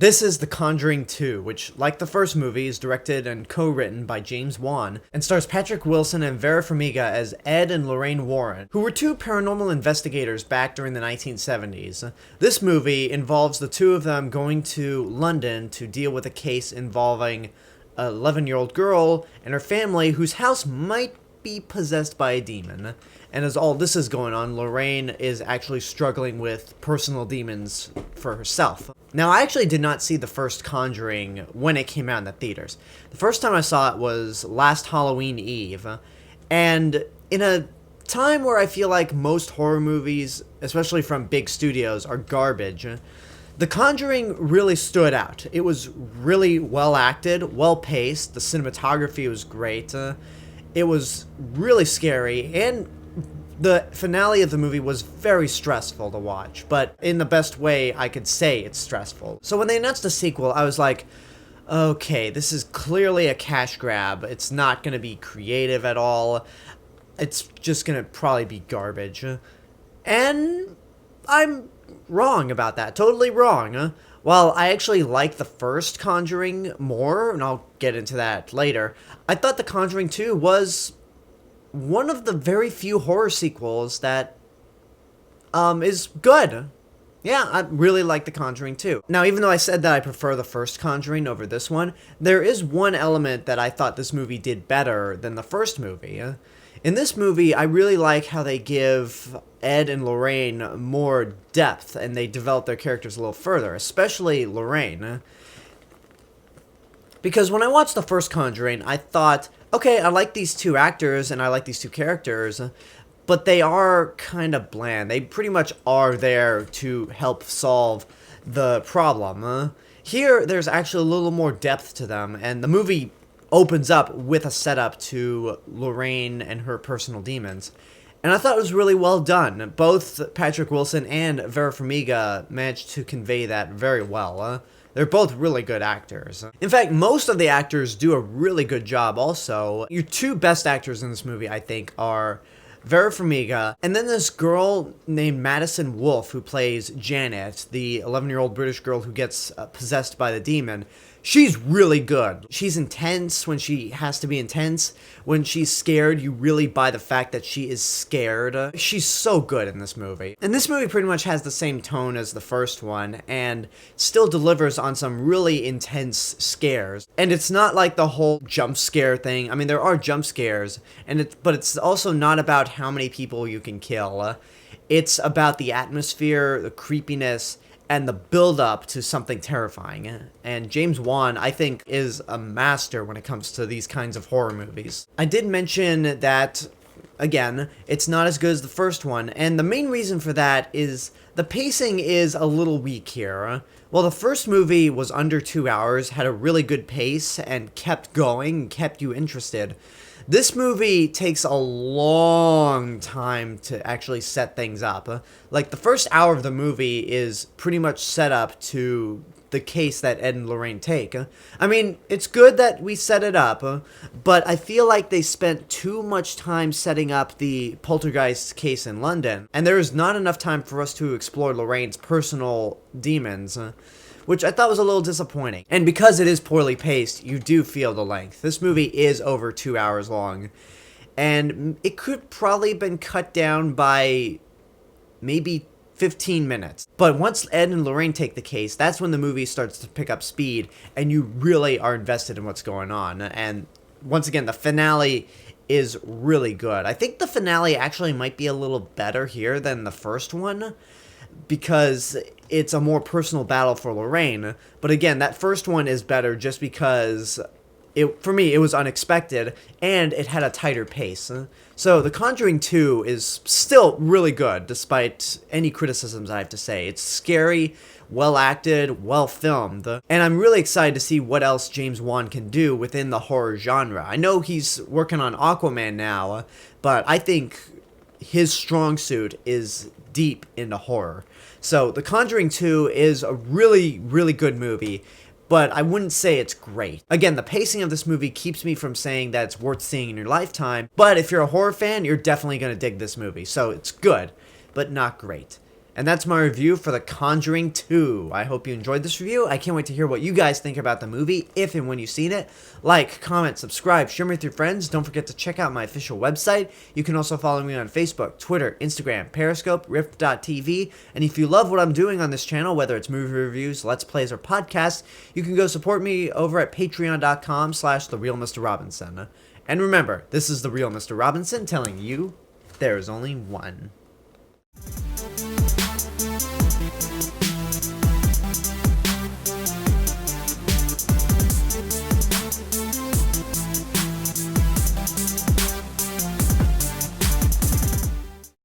This is The Conjuring 2, which, like the first movie, is directed and co-written by James Wan, and stars Patrick Wilson and Vera Fermiga as Ed and Lorraine Warren, who were two paranormal investigators back during the 1970s. This movie involves the two of them going to London to deal with a case involving an 11-year-old girl and her family whose house might be possessed by a demon. And as all this is going on, Lorraine is actually struggling with personal demons for herself. Now, I actually did not see the first Conjuring when it came out in the theaters. The first time I saw it was last Halloween Eve. And in a time where I feel like most horror movies, especially from big studios, are garbage, The Conjuring really stood out. It was really well acted, well paced, the cinematography was great, it was really scary, and the finale of the movie was very stressful to watch, but in the best way I could say it's stressful. So when they announced a sequel, I was like, okay, this is clearly a cash grab. It's not going to be creative at all. It's just going to probably be garbage. And I'm wrong about that. Totally wrong. While I actually like the first Conjuring more, and I'll get into that later, I thought The Conjuring 2 was one of the very few horror sequels that is good. Yeah, I really like The Conjuring 2. Now, even though I said that I prefer the first Conjuring over this one, there is one element that I thought this movie did better than the first movie. In this movie, I really like how they give Ed and Lorraine more depth, and they develop their characters a little further, especially Lorraine. Because when I watched the first Conjuring, I thought, okay, I like these two actors and I like these two characters, but they are kind of bland. They pretty much are there to help solve the problem. Here, there's actually a little more depth to them, and the movie opens up with a setup to Lorraine and her personal demons. And I thought it was really well done. Both Patrick Wilson and Vera Farmiga managed to convey that very well. They're both really good actors. In fact, most of the actors do a really good job also. Your two best actors in this movie, I think, are Vera Farmiga, and then this girl named Madison Wolfe who plays Janet, the 11-year-old British girl who gets possessed by the demon. She's really good. She's intense when she has to be intense. When she's scared, you really buy the fact that she is scared. She's so good in this movie. And this movie pretty much has the same tone as the first one, and still delivers on some really intense scares. And it's not like the whole jump scare thing. I mean, there are jump scares, but it's also not about how many people you can kill. It's about the atmosphere, the creepiness, and the build-up to something terrifying. And James Wan, I think, is a master when it comes to these kinds of horror movies. I did mention that, again, it's not as good as the first one, and the main reason for that is the pacing is a little weak here. While the first movie was under 2 hours, had a really good pace, and kept going, kept you interested, this movie takes a long time to actually set things up. Like, the first hour of the movie is pretty much set up to the case that Ed and Lorraine take. I mean, it's good that we set it up, but I feel like they spent too much time setting up the poltergeist case in London, and there is not enough time for us to explore Lorraine's personal demons, which I thought was a little disappointing. And because it is poorly paced, you do feel the length. This movie is over 2 hours long, and it could probably have been cut down by maybe 15 minutes. But once Ed and Lorraine take the case, that's when the movie starts to pick up speed, and you really are invested in what's going on. And once again, the finale is really good. I think the finale actually might be a little better here than the first one, because it's a more personal battle for Lorraine. But again, that first one is better just because, for me, it was unexpected, and it had a tighter pace. So The Conjuring 2 is still really good, despite any criticisms I have to say. It's scary, well acted, well filmed, and I'm really excited to see what else James Wan can do within the horror genre. I know he's working on Aquaman now, but I think his strong suit is deep into horror. So The Conjuring 2 is a really, really good movie, but I wouldn't say it's great. Again, the pacing of this movie keeps me from saying that it's worth seeing in your lifetime, but if you're a horror fan, you're definitely going to dig this movie. So it's good, but not great. And that's my review for The Conjuring 2. I hope you enjoyed this review. I can't wait to hear what you guys think about the movie, if and when you've seen it. Like, comment, subscribe, share me with your friends. Don't forget to check out my official website. You can also follow me on Facebook, Twitter, Instagram, Periscope, Rift.tv. And if you love what I'm doing on this channel, whether it's movie reviews, let's plays, or podcasts, you can go support me over at patreon.com/TheRealMrRobinson. And remember, this is The Real Mr. Robinson telling you there is only one.